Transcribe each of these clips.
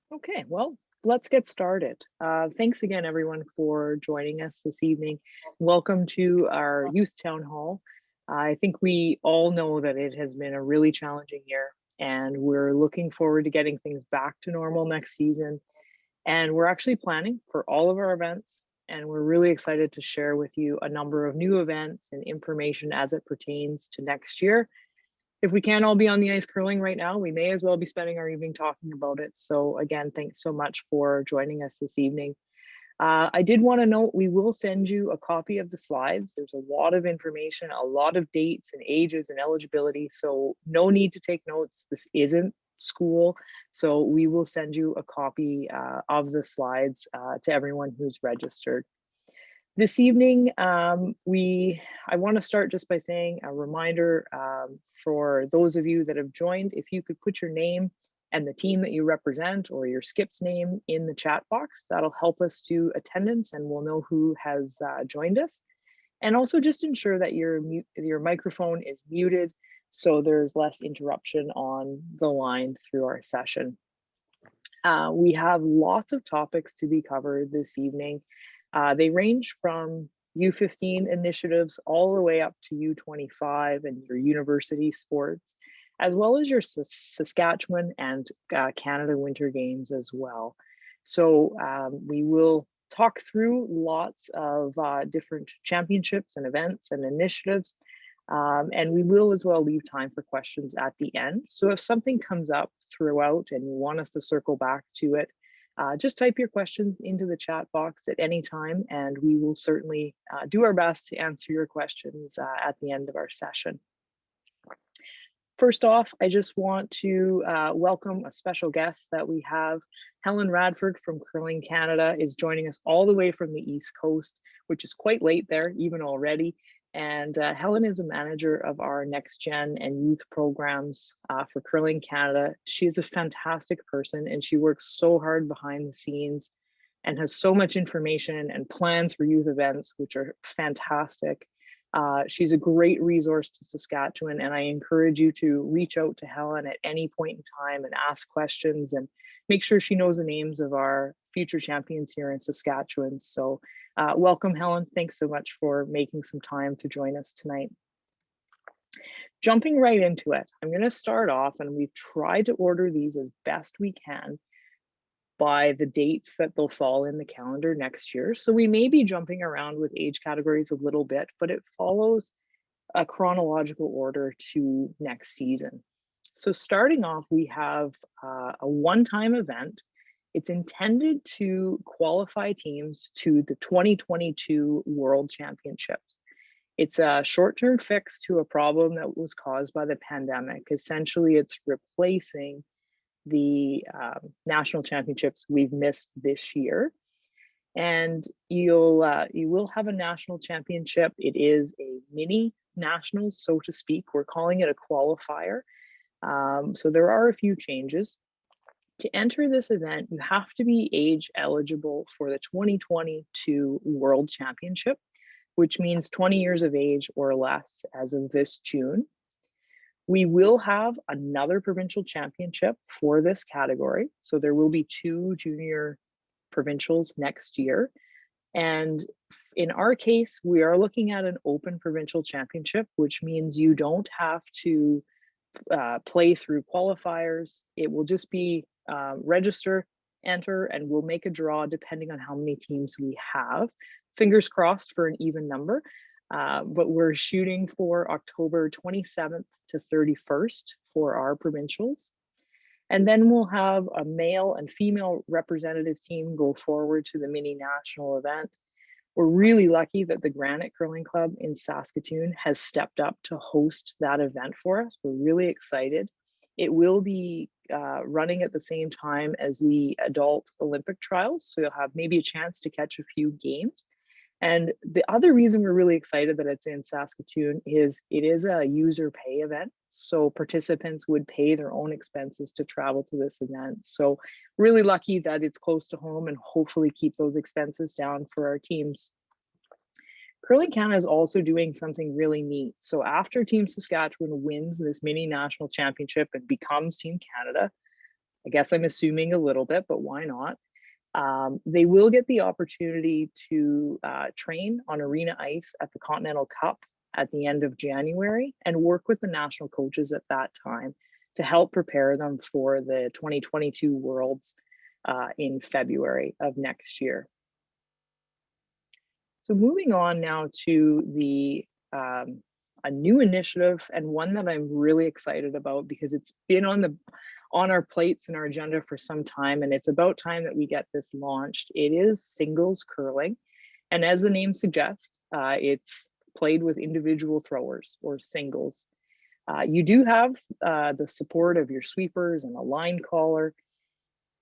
Okay, well, let's get started. Thanks again, everyone, for joining us this evening. Welcome to our Youth Town Hall. I think we all know that it has been a really challenging year, and we're looking forward to getting things back to normal next season. And we're actually planning for all of our events, and we're really excited to share with you a number of new events and information as it pertains to next year. If we can't all be on the ice curling right now, we may as well be spending our evening talking about it. So again, thanks so much for joining us this evening. I did want to note we will send you a copy of the slides. There's a lot of information, a lot of dates and ages and eligibility. So no need to take notes. This isn't school. So we will send you a copy of the slides to everyone who's registered. This evening, I want to start just by saying a reminder for those of you that have joined, if you could put your name and the team that you represent or your skip's name in the chat box, that'll help us do attendance and we'll know who has joined us. And also just ensure that your microphone is muted so there's less interruption on the line through our session. We have lots of topics to be covered this evening. They range from U15 initiatives all the way up to U25 and your university sports, as well as your Saskatchewan and Canada Winter Games as well. So we will talk through lots of different championships and events and initiatives. And we will as well leave time for questions at the end. So if something comes up throughout and you want us to circle back to it, just type your questions into the chat box at any time, and we will certainly do our best to answer your questions at the end of our session. First off, I just want to welcome a special guest that we have. Helen Radford from Curling Canada is joining us all the way from the East Coast, which is quite late there, even already. And Helen is a manager of our Next Gen and youth programs for Curling Canada. She is a fantastic person and she works so hard behind the scenes and has so much information and plans for youth events, which are fantastic. She's a great resource to Saskatchewan, and I encourage you to reach out to Helen at any point in time and ask questions and make sure she knows the names of our future champions here in Saskatchewan. So welcome, Helen. Thanks so much for making some time to join us tonight. Jumping right into it, I'm going to start off, and we've tried to order these as best we can by the dates that they'll fall in the calendar next year. So we may be jumping around with age categories a little bit, but it follows a chronological order to next season. So starting off, we have a one-time event. It's intended to qualify teams to the 2022 World Championships. It's a short-term fix to a problem that was caused by the pandemic. Essentially, it's replacing the national championships we've missed this year. And you will have a national championship. It is a mini nationals, so to speak. We're calling it a qualifier. So there are a few changes. To enter this event, you have to be age eligible for the 2022 World Championship, which means 20 years of age or less as of this June. We will have another provincial championship for this category. So there will be 2 junior provincials next year. And in our case, we are looking at an open provincial championship, which means you don't have to play through qualifiers. It will just be register, enter, and we'll make a draw depending on how many teams we have. Fingers crossed for an even number. But we're shooting for October 27th to 31st for our provincials. And then we'll have a male and female representative team go forward to the mini national event. We're really lucky that the Granite Curling Club in Saskatoon has stepped up to host that event for us. We're really excited. It will be running at the same time as the adult Olympic trials, so you'll have maybe a chance to catch a few games. And the other reason we're really excited that it's in Saskatoon is it is a user pay event. So participants would pay their own expenses to travel to this event. So really lucky that it's close to home and hopefully keep those expenses down for our teams. Curling Canada is also doing something really neat. So after Team Saskatchewan wins this mini national championship and becomes Team Canada, I guess I'm assuming a little bit, but why not? They will get the opportunity to train on arena ice at the Continental Cup at the end of January and work with the national coaches at that time to help prepare them for the 2022 Worlds in February of next year. So moving on now to the a new initiative, and one that I'm really excited about because it's been on our plates and our agenda for some time, and it's about time that we get this launched. It is singles curling, and as the name suggests, it's played with individual throwers or singles. You do have the support of your sweepers and a line caller,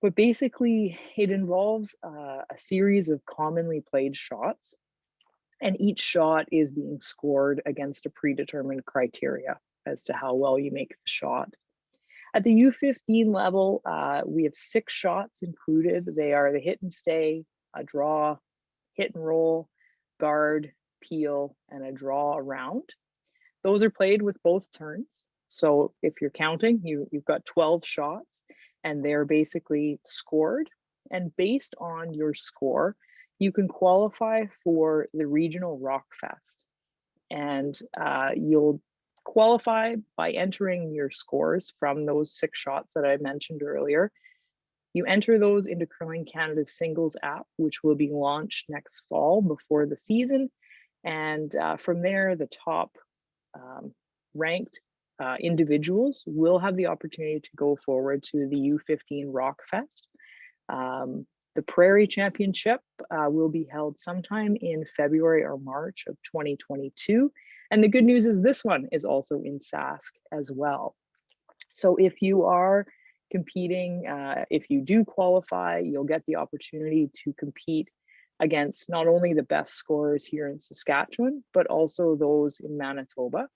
but basically it involves a series of commonly played shots, and each shot is being scored against a predetermined criteria as to how well you make the shot. At the U15 level, we have 6 shots included. They are the hit and stay, a draw, hit and roll, guard, peel, and a draw around. Those are played with both turns. So if you're counting, you've got 12 shots, and they're basically scored. And based on your score, you can qualify for the regional Rock Fest. And you'll qualify by entering your scores from those 6 shots that I mentioned earlier. You enter those into Curling Canada's singles app, which will be launched next fall before the season. And from there, the top ranked individuals will have the opportunity to go forward to the U15 Rock Fest. The Prairie Championship will be held sometime in February or March of 2022. And the good news is this one is also in Sask as well. So if you are competing, if you do qualify, you'll get the opportunity to compete against not only the best scorers here in Saskatchewan, but also those in Manitoba.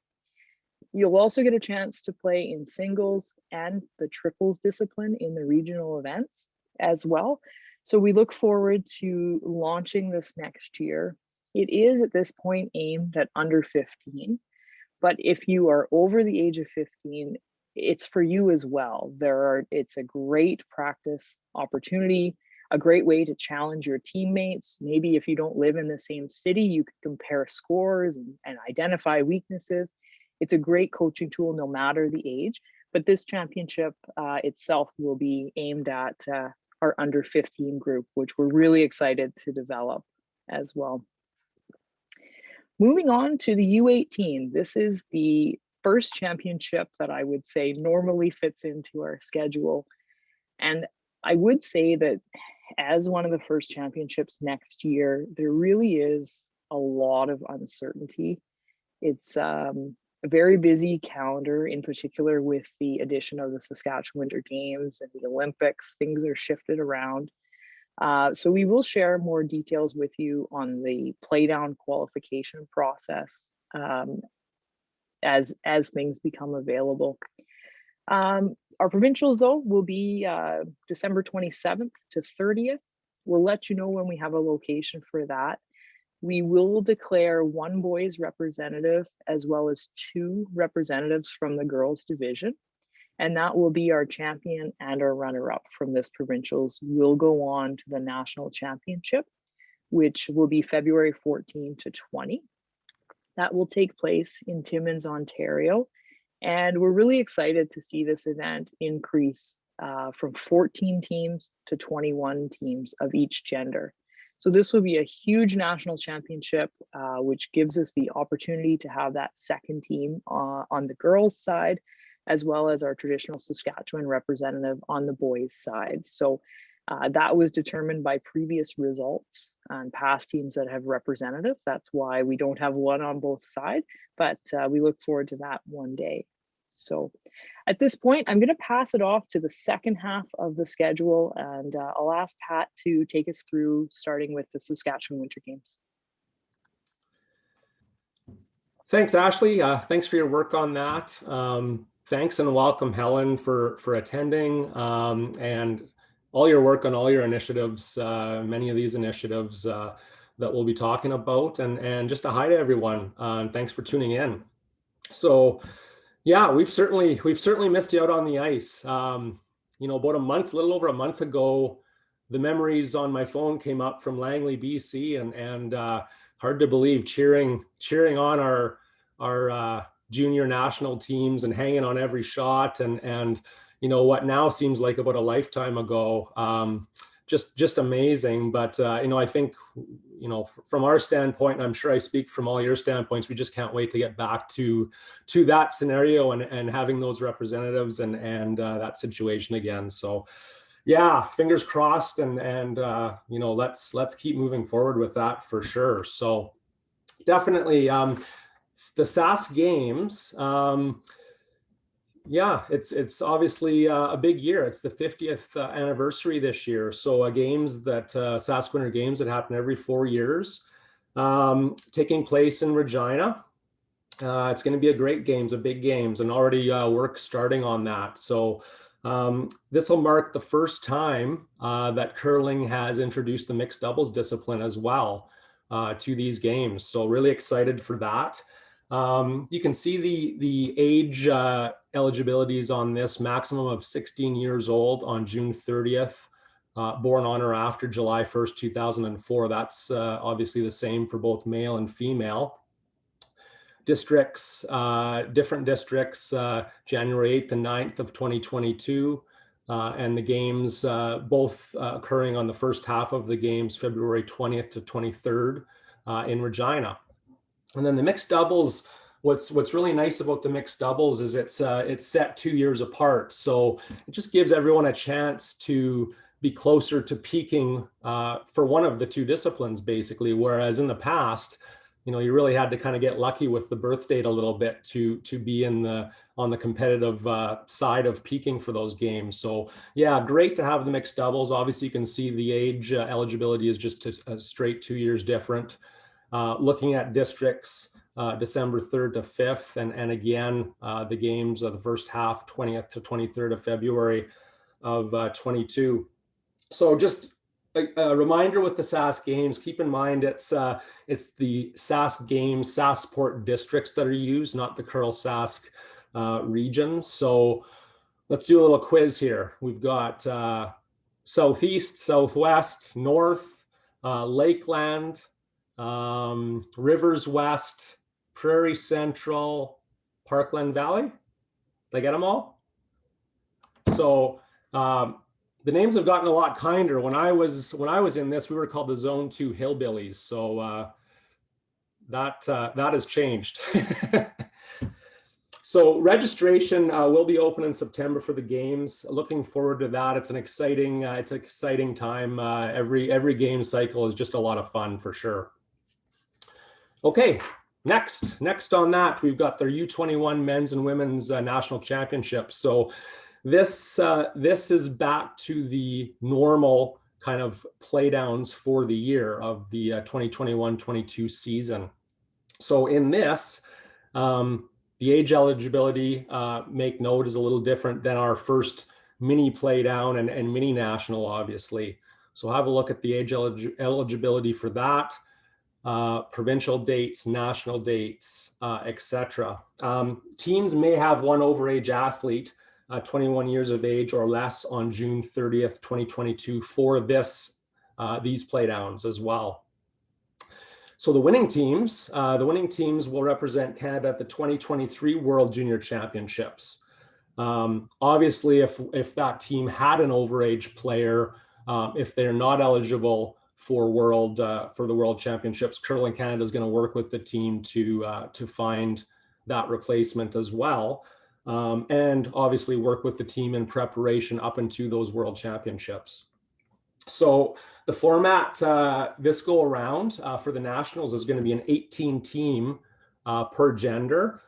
You'll also get a chance to play in singles and the triples discipline in the regional events as well. So we look forward to launching this next year. It is at this point aimed at under 15, but if you are over the age of 15, it's for you as well. It's a great practice opportunity, a great way to challenge your teammates. Maybe if you don't live in the same city, you can compare scores and identify weaknesses. It's a great coaching tool no matter the age, but this championship itself will be aimed at our under 15 group, which we're really excited to develop as well. Moving on to the U18, this is the first championship that I would say normally fits into our schedule. And I would say that as one of the first championships next year, there really is a lot of uncertainty. It's a very busy calendar, in particular with the addition of the Saskatchewan Winter Games and the Olympics. Things are shifted around. So we will share more details with you on the playdown qualification process as things become available. Our Provincial Zone will be December 27th to 30th. We'll let you know when we have a location for that. We will declare 1 boys representative as well as 2 representatives from the girls division. And that will be our champion and our runner-up from this provincials. We'll go on to the national championship, which will be February 14 to 20. That will take place in Timmins, Ontario. And we're really excited to see this event increase from 14 teams to 21 teams of each gender. So this will be a huge national championship, which gives us the opportunity to have that second team on the girls' side, as well as our traditional Saskatchewan representative on the boys' side. So that was determined by previous results and past teams that have representative. That's why we don't have one on both sides, but we look forward to that one day. So at this point, I'm going to pass it off to the second half of the schedule, and I'll ask Pat to take us through, starting with the Saskatchewan Winter Games. Thanks, Ashley. Thanks for your work on that. Thanks and welcome, Helen, for attending and all your work on all your initiatives, many of these initiatives that we'll be talking about. And just a hi to everyone. Thanks for tuning in. So, yeah, we've certainly missed you out on the ice. about a little over a month ago, the memories on my phone came up from Langley, BC, and hard to believe, cheering on our junior national teams and hanging on every shot, and what now seems like about a lifetime ago. Just amazing. But I think from our standpoint, and I'm sure I speak from all your standpoints, we just can't wait to get back to that scenario and having those representatives and that situation again. So yeah, fingers crossed, and let's keep moving forward with that for sure. So definitely the Sask Games. Yeah, it's obviously a big year. It's the 50th anniversary this year. So games that Sask Winter Games that happen every 4 years, taking place in Regina. It's going to be a great games, a big games, and already work starting on that. So this will mark the first time that curling has introduced the mixed doubles discipline as well to these games. So really excited for that. You can see the age eligibilities on this: maximum of 16 years old on June 30th, born on or after July 1st, 2004. That's obviously the same for both male and female. Districts, different districts, January 8th and 9th of 2022, and the games both occurring on the first half of the games, February 20th to 23rd in Regina. And then the mixed doubles, what's really nice about the mixed doubles is it's set 2 years apart. So it just gives everyone a chance to be closer to peaking for one of the two disciplines, basically. Whereas in the past, you really had to kind of get lucky with the birth date a little bit to be on the competitive side of peaking for those games. So yeah, great to have the mixed doubles. Obviously, you can see the age eligibility is just a straight 2 years different. Looking at districts, December 3rd to 5th, and again, the games of the first half, 20th to 23rd of February of 22. So just a reminder with the Sask Games, keep in mind it's the Sask Games, Saskport districts that are used, not the Curl Sask regions. So let's do a little quiz here. We've got southeast, southwest, north, Lakeland, Rivers West, Prairie Central, Parkland Valley. Did I get them all? So the names have gotten a lot kinder. When I was in this, we were called the Zone 2 Hillbillies. So that has changed. So registration will be open in September for the games. Looking forward to that. It's an exciting time. Every game cycle is just a lot of fun for sure. Okay, next on that, we've got their U21 men's and women's national championships. So this is back to the normal kind of playdowns for the year of the 2021-22 season. So in this, the age eligibility, make note, is a little different than our first mini playdown and mini national, obviously. So have a look at the age eligibility for that. Provincial dates, national dates, etc. Teams may have one overage athlete, 21 years of age or less, on June 30th, 2022 for these playdowns as well. So the winning teams will represent Canada at the 2023 World Junior Championships. Obviously, if that team had an overage player, if they're not eligible for the World Championships, Curling Canada is going to work with the team to find that replacement as well, and obviously work with the team in preparation up into those World Championships. So the format this go around for the nationals is going to be an 18 team per gender.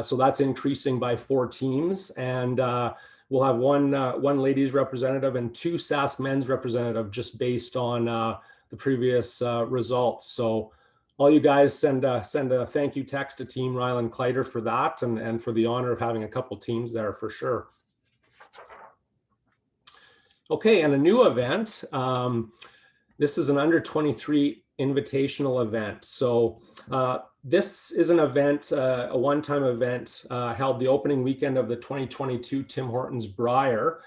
So that's increasing by 4 teams, and we'll have one ladies representative and 2 Sask men's representative, just based on the previous results. So all you guys send a thank you text to Team Ryland Kleider for that, and for the honor of having a couple teams there for sure. Okay, and a new event. This is an under 23 invitational event. So this is an event, a one-time event held the opening weekend of the 2022 Tim Hortons Brier.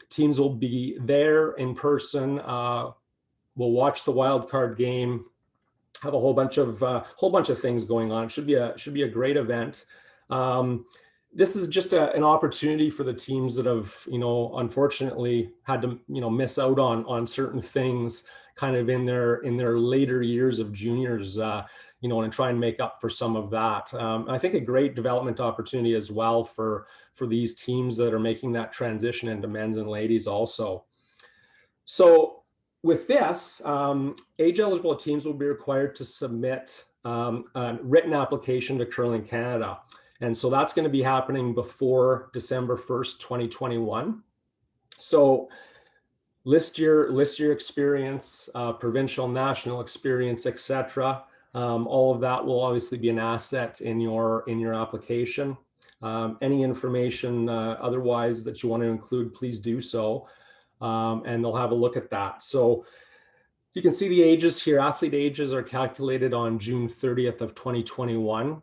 Teams will be there in person. We'll watch the wild card game, have a whole bunch of things going on. It should be a great event. This is just an opportunity for the teams that have, unfortunately had to, miss out on certain things kind of in their later years of juniors, and try and make up for some of that. I think a great development opportunity as well for these teams that are making that transition into men's and ladies also. So with this, age-eligible teams will be required to submit a written application to Curling Canada. And so that's going to be happening before December 1st, 2021. So list your experience, provincial, national experience, etc. All of that will obviously be an asset in your application. Any information otherwise that you want to include, please do so. And they'll have a look at that. So you can see the ages here. Athlete ages are calculated on June 30th of 2021.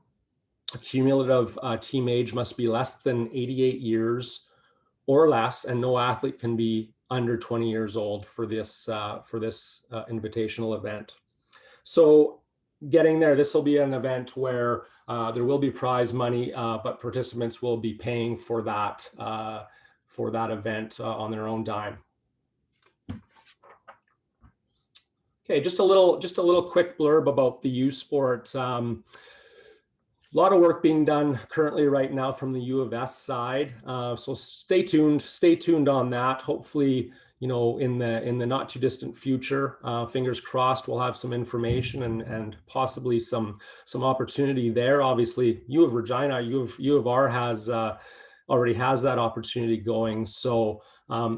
A cumulative team age must be less than 88 years or less, and no athlete can be under 20 years old for this invitational event. So getting there, this will be an event where there will be prize money, but participants will be paying for that event on their own dime. Okay, just a little quick blurb about the U Sport. A lot of work being done currently right now from the U of S side. So stay tuned on that. Hopefully, in the not too distant future, fingers crossed, we'll have some information and possibly some opportunity there. Obviously, U of Regina, U of R already has that opportunity going. So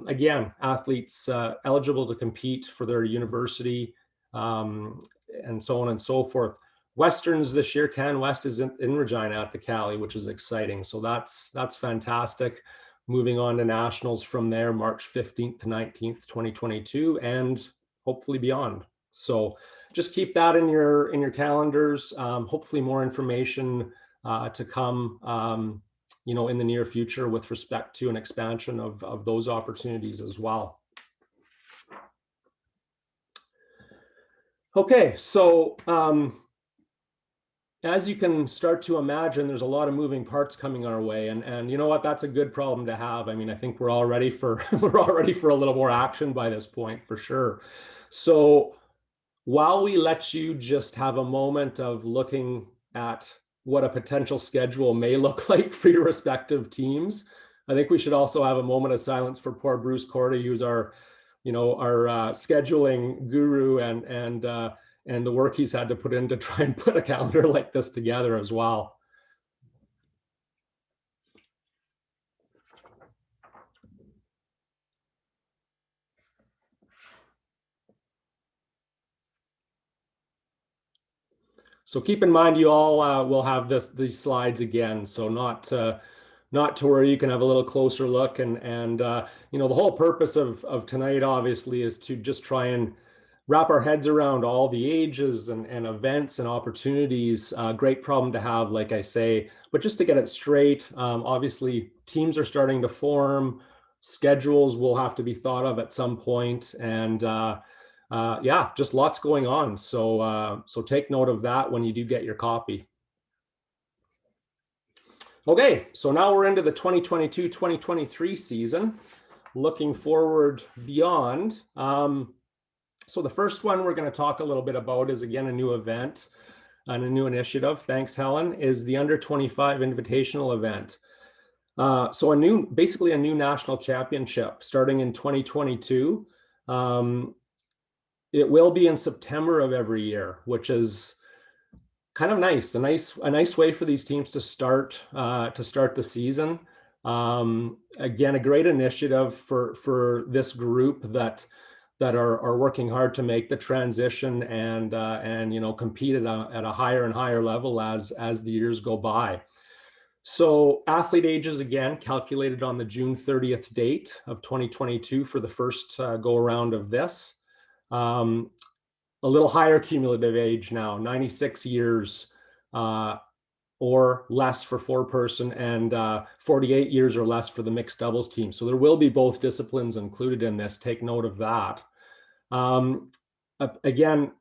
again, athletes eligible to compete for their university and so on and so forth. Westerns this year, Can West is in Regina at the Cali, which is exciting. So that's fantastic. Moving on to nationals from there, March 15th to 19th, 2022, and hopefully beyond. So just keep that in your calendars. Hopefully more information to come, in the near future with respect to an expansion of those opportunities as well. Okay, so as you can start to imagine, there's a lot of moving parts coming our way, and you know what? That's a good problem to have. I mean, I think we're all ready for a little more action by this point, for sure. So while we let you just have a moment of looking at what a potential schedule may look like for your respective teams, I think we should also have a moment of silence for poor Bruce Cordy, who's our scheduling guru and the work he's had to put in to try and put a calendar like this together as well. So keep in mind, you all will have these slides again, so not to worry. You can have a little closer look, and the whole purpose of tonight obviously is to just try and wrap our heads around all the ages and events and opportunities. Great problem to have, like I say, but just to get it straight, obviously teams are starting to form, schedules will have to be thought of at some point, and yeah, just lots going on. So take note of that when you do get your copy. Okay, so now we're into the 2022-2023 season, looking forward beyond. So the first one we're going to talk a little bit about is, again, a new event and a new initiative. Thanks, Helen. Is the Under 25 Invitational event. So basically a new national championship starting in 2022. It will be in September of every year, which is kind of nice. A nice way for these teams to start the season. Again, a great initiative for this group that are working hard to make the transition and compete at a higher and higher level as the years go by. So athlete ages, again, calculated on the June 30th date of 2022 for the first go around of this. A little higher cumulative age now, 96 years or less for 4-person, and 48 years or less for the mixed doubles team. So there will be both disciplines included in this. Take note of that. Again,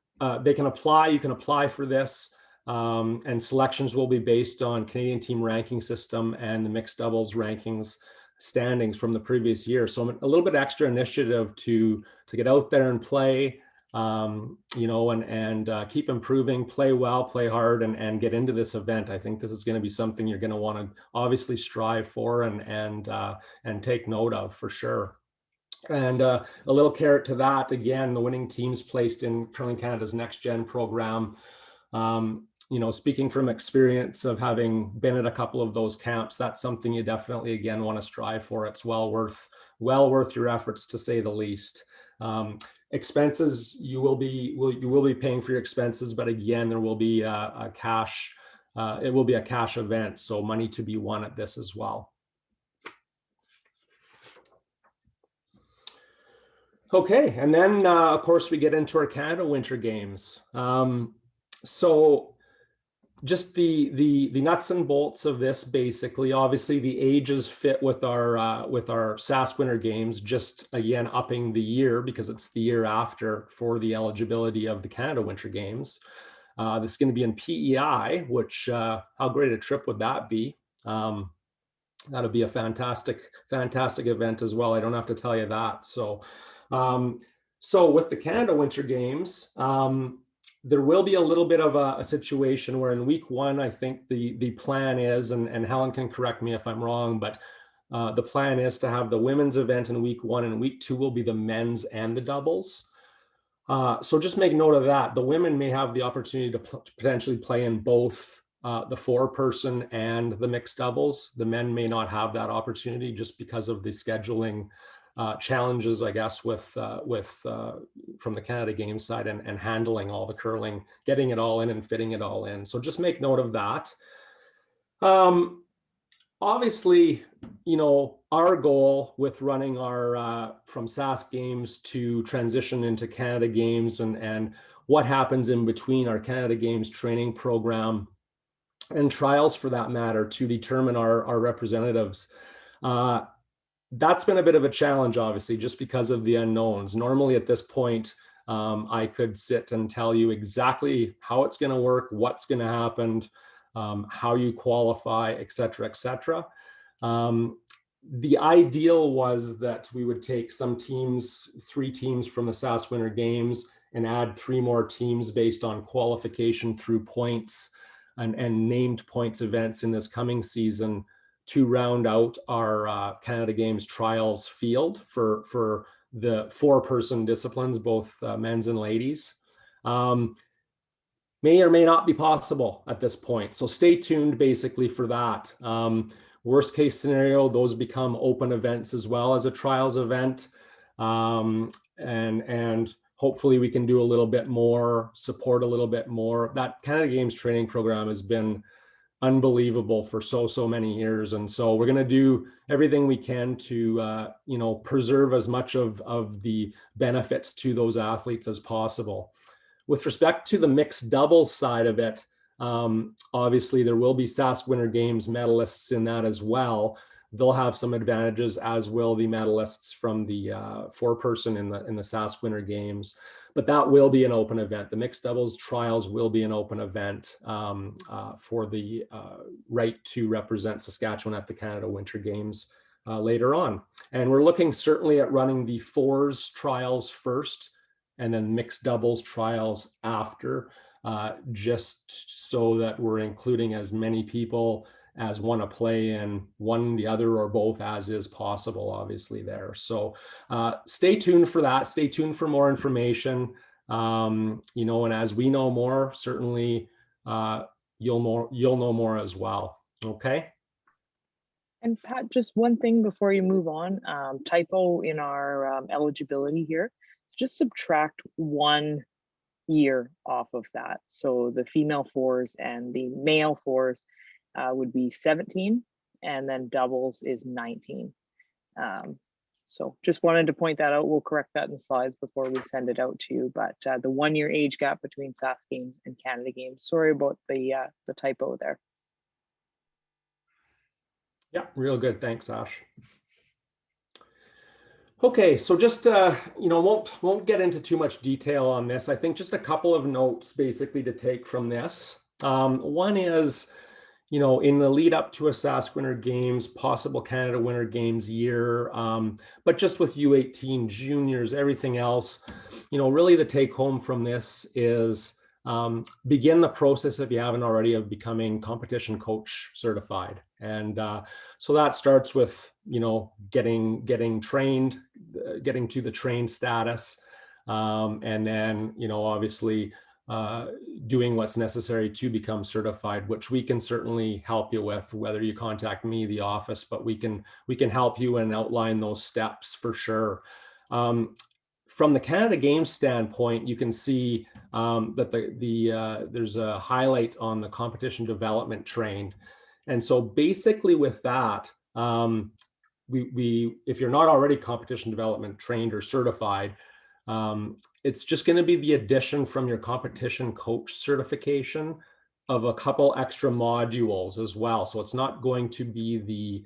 they can apply. You can apply for this, and selections will be based on Canadian team ranking system and the mixed doubles rankings standings from the previous year. So a little bit extra initiative to get out there and play, you know, and keep improving, play well, play hard, and get into this event. I think this is going to be something you're going to want to obviously strive for and take note of for sure. And a little carrot to that, again, the winning teams placed in Curling Canada's Next Gen program. You know, speaking from experience of having been at a couple of those camps, that's something you definitely, again, want to strive for. It's well worth your efforts, to say the least. Expenses, you will be paying for your expenses, but again, there will be a cash, it will be a cash event, so money to be won at this as well. Okay, and then of course we get into our Canada Winter Games. So just the nuts and bolts of this, basically, obviously the ages fit with our Sask Winter Games, just again upping the year because it's the year after for the eligibility of the Canada Winter Games. This is going to be in PEI, which how great a trip would that be? That'll be a fantastic event as well. I don't have to tell you that. So so with the Canada Winter Games, there will be a little bit of a situation where in week 1, I think the plan is, and Helen can correct me if I'm wrong, but the plan is to have the women's event in week 1, and week 2 will be the men's and the doubles. So just make note of that. The women may have the opportunity to potentially play in both the 4-person and the mixed doubles. The men may not have that opportunity just because of the scheduling challenges, I guess, with from the Canada Games side and handling all the curling, getting it all in and fitting it all in. So just make note of that. Obviously, you know, our goal with running our from Sask Games to transition into Canada Games and what happens in between our Canada Games training program and trials, for that matter, to determine our representatives. That's been a bit of a challenge, obviously, just because of the unknowns. Normally at this point, I could sit and tell you exactly how it's going to work, what's going to happen, how you qualify, et cetera, et cetera. The ideal was that we would take some teams, 3 teams from the Sask Winter Games, and add 3 more teams based on qualification through points and named points events in this coming season to round out our Canada Games trials field for the 4-person disciplines, both men's and ladies. May or may not be possible at this point. So stay tuned basically for that. Worst case scenario, those become open events as well as a trials event. And hopefully we can do a little bit more, support a little bit more. That Canada Games training program has been unbelievable for so many years, and so we're going to do everything we can to you know, preserve as much of the benefits to those athletes as possible. With respect to the mixed doubles side of it, obviously there will be Sask Winter Games medalists in that as well. They'll have some advantages, as will the medalists from the 4-person in the Sask Winter Games. But that will be an open event. The mixed doubles trials will be an open event for the right to represent Saskatchewan at the Canada Winter Games later on. And we're looking certainly at running the 4s trials first and then mixed doubles trials after, just so that we're including as many people as want to play in one, the other, or both as is possible, obviously there. So stay tuned for that. Stay tuned for more information. You know, and as we know more, certainly you'll know more as well. Okay. And Pat, just one thing before you move on, typo in our eligibility here, just subtract 1 year off of that. So the female 4s and the male 4s would be 17, and then doubles is 19. So just wanted to point that out. We'll correct that in the slides before we send it out to you. But the 1 year age gap between Sask Games and Canada Games. Sorry about the typo there. Yeah, real good. Thanks, Ash. Okay, so just won't get into too much detail on this. I think just a couple of notes basically to take from this. One is, in the lead up to a Sask Winter Games, possible Canada Winter Games year, but just with U18 juniors, everything else, really the take home from this is begin the process, if you haven't already, of becoming competition coach certified. And so that starts with, getting trained, getting to the trained status, and then, obviously, doing what's necessary to become certified, which we can certainly help you with, whether you contact me, the office, but we can help you and outline those steps for sure. From the Canada Games standpoint, you can see that there's a highlight on the competition development trained. And so basically with that, if you're not already competition development trained or certified, it's just going to be the addition from your competition coach certification of a couple extra modules as well. So it's not going to be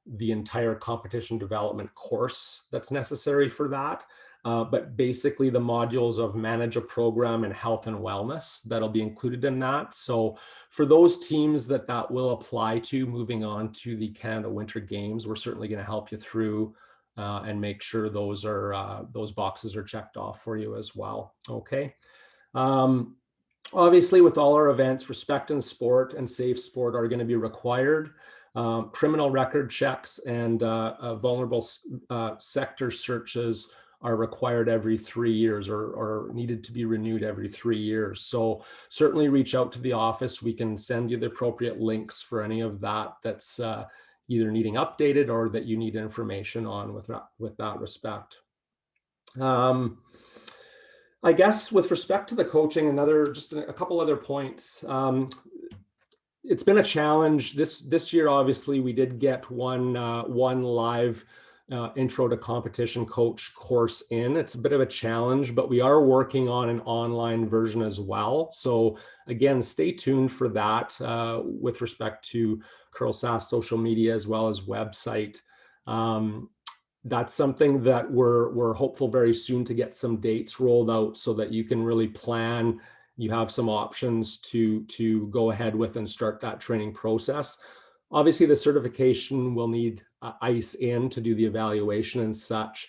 the entire competition development course that's necessary for that, but basically the modules of manage a program and health and wellness that'll be included in that. So for those teams that will apply to moving on to the Canada Winter Games, we're certainly going to help you through and make sure those boxes are checked off for you as well. Okay. Obviously, with all our events, respect in sport and safe sport are going to be required. Criminal record checks and vulnerable sector searches are required every 3 years or needed to be renewed every 3 years. So certainly reach out to the office. We can send you the appropriate links for any of that's either needing updated or that you need information on with that respect. I guess with respect to the coaching, just a couple other points. It's been a challenge this year. Obviously, we did get one live intro to competition coach course in. It's a bit of a challenge, but we are working on an online version as well. So again, stay tuned for that with respect to Curl Sask social media as well as website. That's something that we're hopeful very soon to get some dates rolled out so that you can really plan. You have some options to go ahead with and start that training process. Obviously, the certification will need ICE in to do the evaluation and such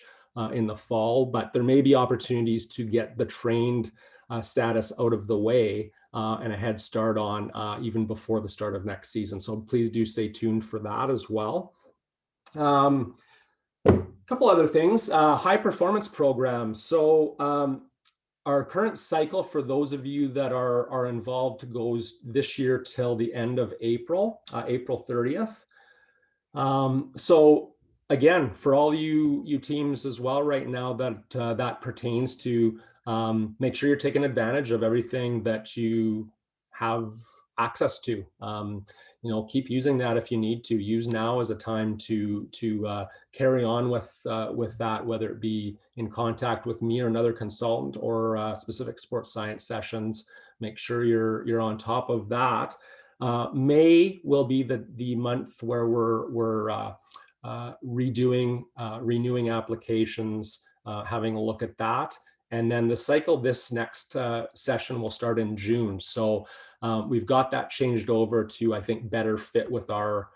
in the fall, but there may be opportunities to get the trained status out of the way and a head start on even before the start of next season. So please do stay tuned for that as well. Couple other things, high performance programs. So our current cycle, for those of you that are involved, goes this year till the end of April 30th. So again, for all you teams as well right now that pertains to, make sure you're taking advantage of everything that you have access to. Keep using that if you need to. Use now as a time to carry on with that, whether it be in contact with me or another consultant or specific sports science sessions. Make sure you're on top of that. May will be the month where we're renewing applications, having a look at that. And then the cycle, this next session will start in June. So we've got that changed over to, I think, better fit with our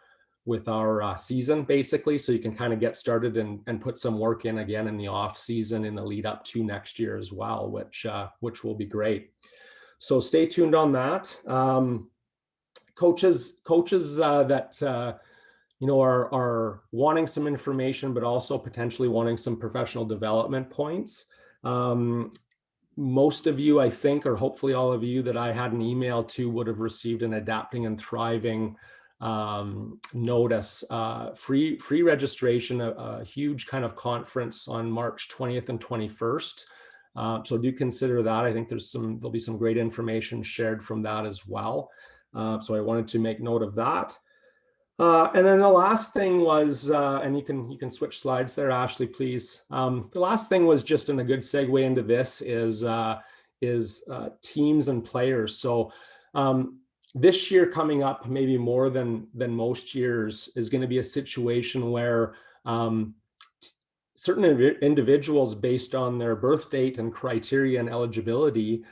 season, basically. So you can kind of get started and put some work in again in the off season in the lead up to next year as well, which will be great. So stay tuned on that. Coaches that are wanting some information, but also potentially wanting some professional development points. Most of you, I think, or hopefully all of you that I had an email to would have received an Adapting and Thriving notice. Free registration, a huge kind of conference on March 20th and 21st. So do consider that. I think there'll be some great information shared from that as well. So I wanted to make note of that. And then the last thing was, and you can switch slides there, Ashley, please. The last thing was just in a good segue into this is teams and players. So this year coming up, maybe more than most years, is going to be a situation where certain individuals, based on their birth date and criteria and eligibility,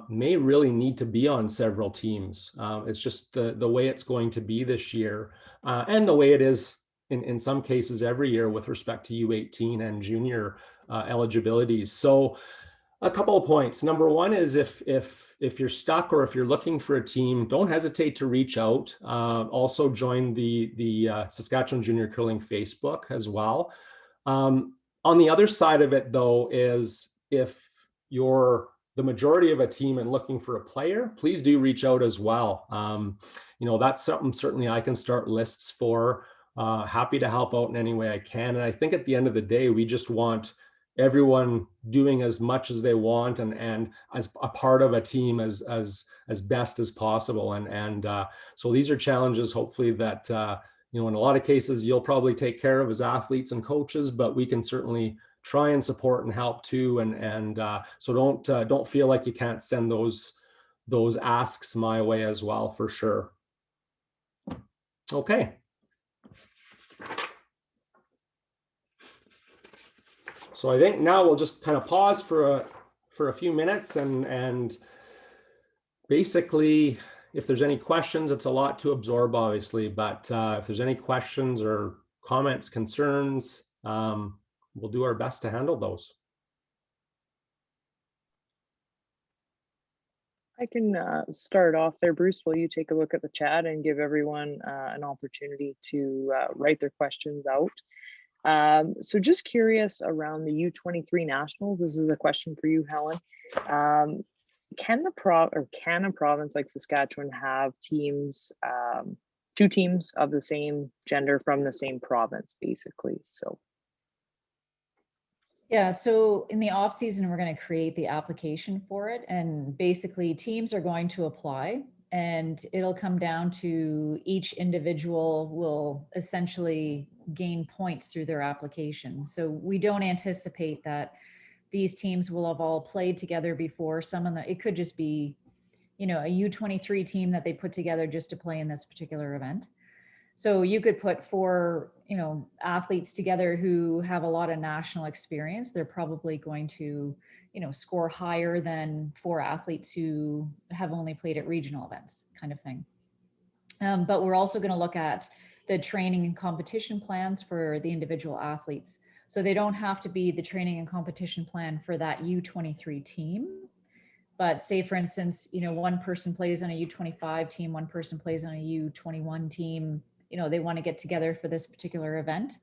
may really need to be on several teams. It's just the way it's going to be this year, and the way it is in some cases every year with respect to U18 and junior eligibilities. So a couple of points. Number one is if you're stuck or if you're looking for a team, don't hesitate to reach out. Also join the Saskatchewan Junior Curling Facebook as well. On the other side of it, though, is if you're the majority of a team and looking for a player, please do reach out as well. That's something certainly I can start lists for. Happy to help out in any way I can. And I think at the end of the day, we just want everyone doing as much as they want and as a part of a team as best as possible. And so these are challenges, hopefully, that in a lot of cases you'll probably take care of as athletes and coaches, but we can certainly try and support and help too. And so don't feel like you can't send those asks my way as well, for sure. Okay. So I think now we'll just kind of pause for a few minutes and basically, if there's any questions, it's a lot to absorb, obviously, but if there's any questions or comments, concerns, we'll do our best to handle those. I can start off there. Bruce, will you take a look at the chat and give everyone an opportunity to write their questions out? So just curious around the U23 Nationals. This is a question for you, Helen. Can a province like Saskatchewan have teams, two teams of the same gender from the same province, basically? So. Yeah, so in the off season, we're going to create the application for it, and basically teams are going to apply, and it'll come down to each individual will essentially gain points through their application. So we don't anticipate that these teams will have all played together before. It could just be, a U23 team that they put together just to play in this particular event. So you could put four, athletes together who have a lot of national experience. They're probably going to, score higher than four athletes who have only played at regional events, kind of thing. But we're also going to look at the training and competition plans for the individual athletes. So they don't have to be the training and competition plan for that U23 team. But say, for instance, one person plays on a U25 team, one person plays on a U21 team, they want to get together for this particular event.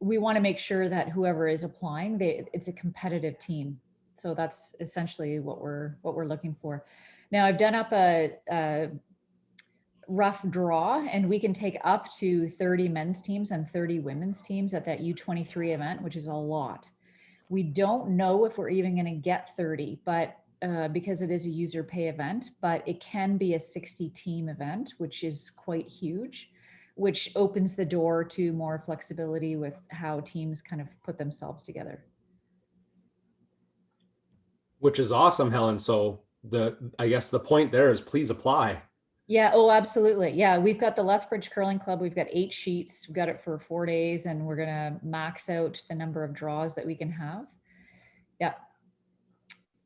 We want to make sure that whoever is applying, it's a competitive team. So that's essentially what we're looking for. Now, I've done up a rough draw, and we can take up to 30 men's teams and 30 women's teams at that U23 event, which is a lot. We don't know if we're even going to get 30, but because it is a user pay event, but it can be a 60 team event, which is quite huge, which opens the door to more flexibility with how teams kind of put themselves together. Which is awesome, Helen. So I guess the point there is please apply. Yeah. Oh, absolutely. Yeah. We've got the Lethbridge Curling Club. We've got 8 sheets. We've got it for 4 days, and we're going to max out the number of draws that we can have. Yeah.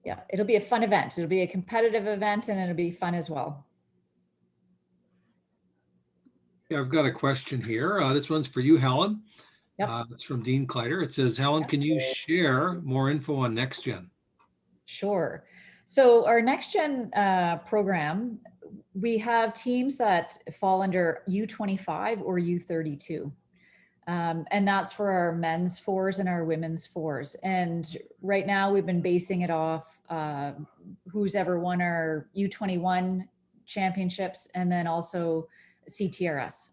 Yeah. It'll be a fun event. It'll be a competitive event, and it'll be fun as well. Yeah, I've got a question here. This one's for you, Helen. Yep. It's from Dean Kleider. It says, Helen, can you share more info on Next Gen? Sure. So our Next Gen program, we have teams that fall under U25 or U32. And that's for our men's fours and our women's fours. And right now we've been basing it off who's ever won our U21 championships, and then also CTRS.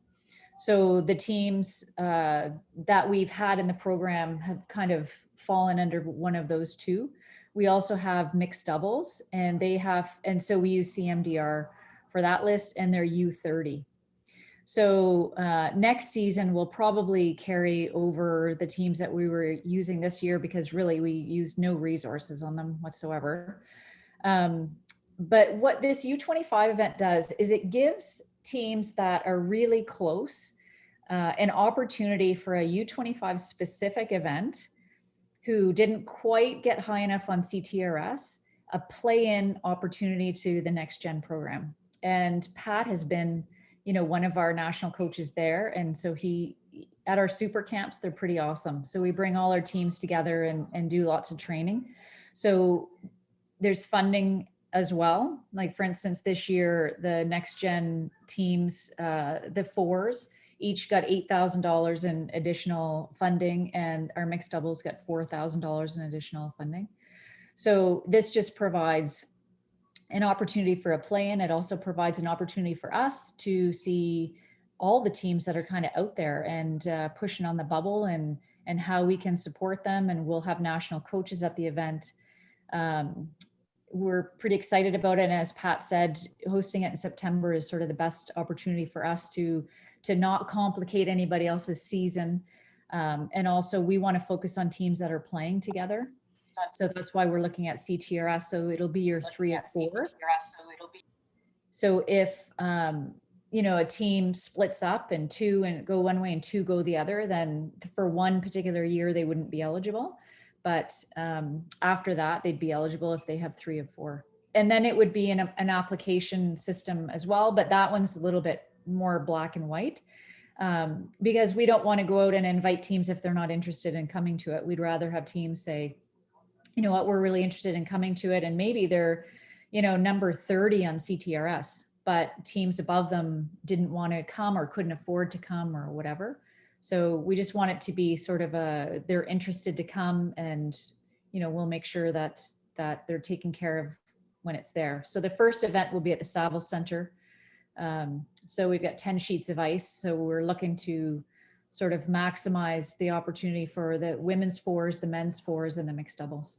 So the teams that we've had in the program have kind of fallen under one of those two. We also have mixed doubles, and so we use CMDR for that list, and they're U30. So next season, we'll probably carry over the teams that we were using this year, because really we used no resources on them whatsoever. But what this U25 event does is it gives teams that are really close an opportunity for a U25 specific event who didn't quite get high enough on CTRS, a play-in opportunity to the Next Gen program. And Pat has been, one of our national coaches there. And so at our super camps, they're pretty awesome. So we bring all our teams together and do lots of training. So there's funding as well. Like for instance, this year, the Next Gen teams, the fours, each got $8,000 in additional funding, and our mixed doubles got $4,000 in additional funding. So this just provides an opportunity for a play-in. It also provides an opportunity for us to see all the teams that are kind of out there and pushing on the bubble and how we can support them. And we'll have national coaches at the event. We're pretty excited about it. And as Pat said, hosting it in September is sort of the best opportunity for us to not complicate anybody else's season. And also we want to focus on teams that are playing together. So that's why we're looking at CTRS. So it'll be your 3 of 4. So if, a team splits up and 2 and go one way and 2 go the other, then for one particular year, they wouldn't be eligible. But after that, they'd be eligible if they have 3 of 4. And then it would be an application system as well. But that one's a little bit more black and white because we don't want to go out and invite teams if they're not interested in coming to it. We'd rather have teams say, you know what, we're really interested in coming to it. And maybe they're, number 30 on CTRS, but teams above them didn't want to come or couldn't afford to come or whatever. So we just want it to be sort of they're interested to come, and, we'll make sure that they're taken care of when it's there. So the first event will be at the Saville Center. So we've got 10 sheets of ice. So we're looking to sort of maximize the opportunity for the women's fours, the men's fours, and the mixed doubles.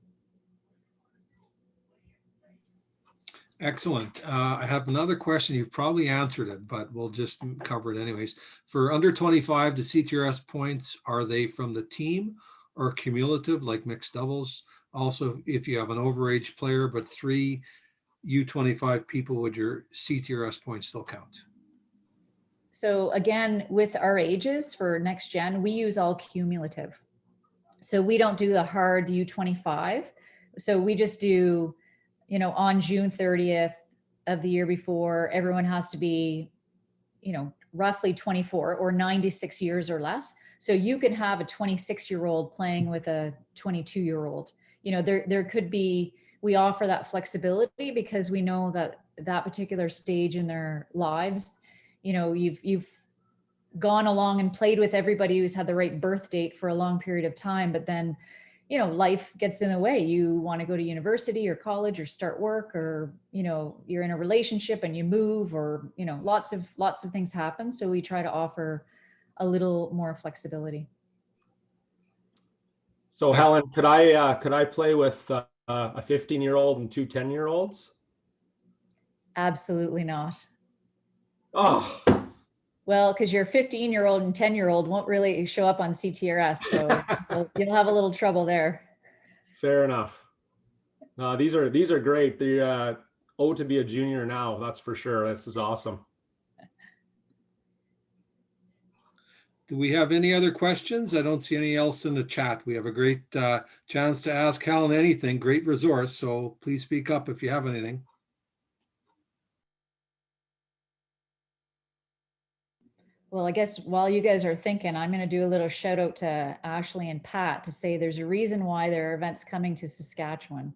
Excellent. I have another question. You've probably answered it, but we'll just cover it anyways. For under 25, the CTRS points, are they from the team or cumulative like mixed doubles? Also, if you have an overage player, but 3 U25 people, would your CTRS points still count? So again, with our ages for Next Gen, we use all cumulative. So we don't do the hard U25. So we just do, on June 30th of the year before, everyone has to be, roughly 24 or 96 years or less. So you can have a 26-year-old playing with a 22-year-old. There could be, we offer that flexibility because we know that particular stage in their lives, you've gone along and played with everybody who's had the right birth date for a long period of time, but then, life gets in the way. You want to go to university or college or start work, or, you're in a relationship and you move, or, lots of things happen. So we try to offer a little more flexibility. So Helen, could I play with a 15-year-old and 2 10-year-olds? Absolutely not. Oh. Well, because your 15-year-old and 10-year-old won't really show up on CTRS, so you'll have a little trouble there. Fair enough. These are great. They owe to be a junior now, that's for sure. This is awesome. Do we have any other questions? I don't see any else in the chat. We have a great chance to ask Helen anything. Great resource. So please speak up if you have anything. Well, I guess while you guys are thinking, I'm going to do a little shout out to Ashley and Pat to say there's a reason why there are events coming to Saskatchewan,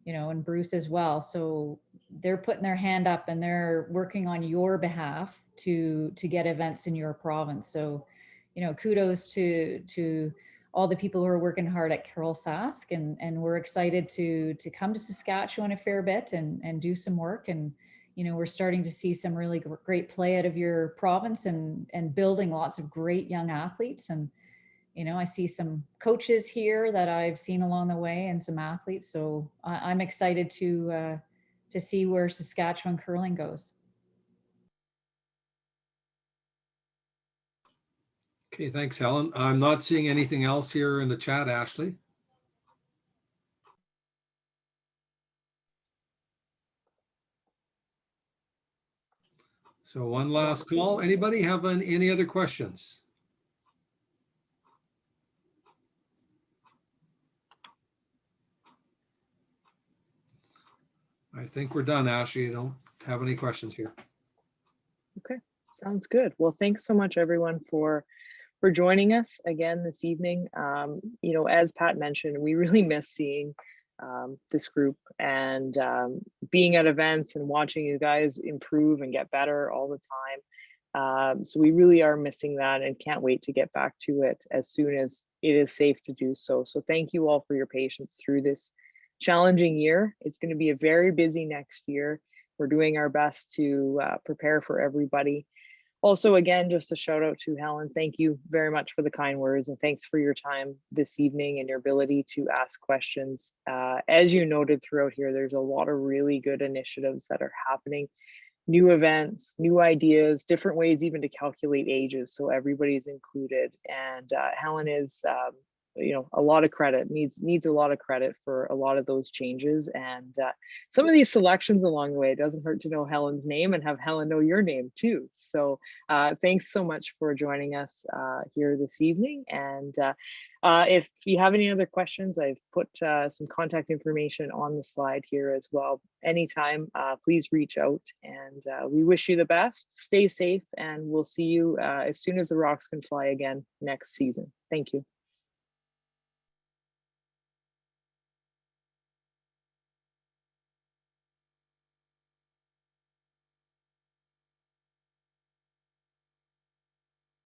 and Bruce as well. So they're putting their hand up and they're working on your behalf to get events in your province. So, kudos to all the people who are working hard at Carroll Sask, and we're excited to come to Saskatchewan a fair bit and do some work. And we're starting to see some really great play out of your province and building lots of great young athletes. And, I see some coaches here that I've seen along the way and some athletes. So I'm excited to see where Saskatchewan curling goes. Okay, thanks, Helen. I'm not seeing anything else here in the chat, Ashley. So one last call. Anybody have any other questions? I think we're done, Ashley. I don't have any questions here. Okay, sounds good. Well, thanks so much everyone for joining us again this evening. You know, as Pat mentioned, we really miss seeing this group and being at events and watching you guys improve and get better all the time. So we really are missing that and can't wait to get back to it as soon as it is safe to do so. So thank you all for your patience through this challenging year. It's going to be a very busy next year. We're doing our best to prepare for everybody. Also, again, just a shout out to Helen. Thank you very much for the kind words and thanks for your time this evening and your ability to ask questions. As you noted throughout here, there's a lot of really good initiatives that are happening, new events, new ideas, different ways even to calculate ages so everybody's included. And Helen is, you know, a lot of credit, needs a lot of credit for a lot of those changes. And some of these selections along the way, it doesn't hurt to know Helen's name and have Helen know your name too. So thanks so much for joining us here this evening. And if you have any other questions, I've put some contact information on the slide here as well. Anytime, please reach out, and we wish you the best. Stay safe, and we'll see you as soon as the Rocks can fly again next season. Thank you.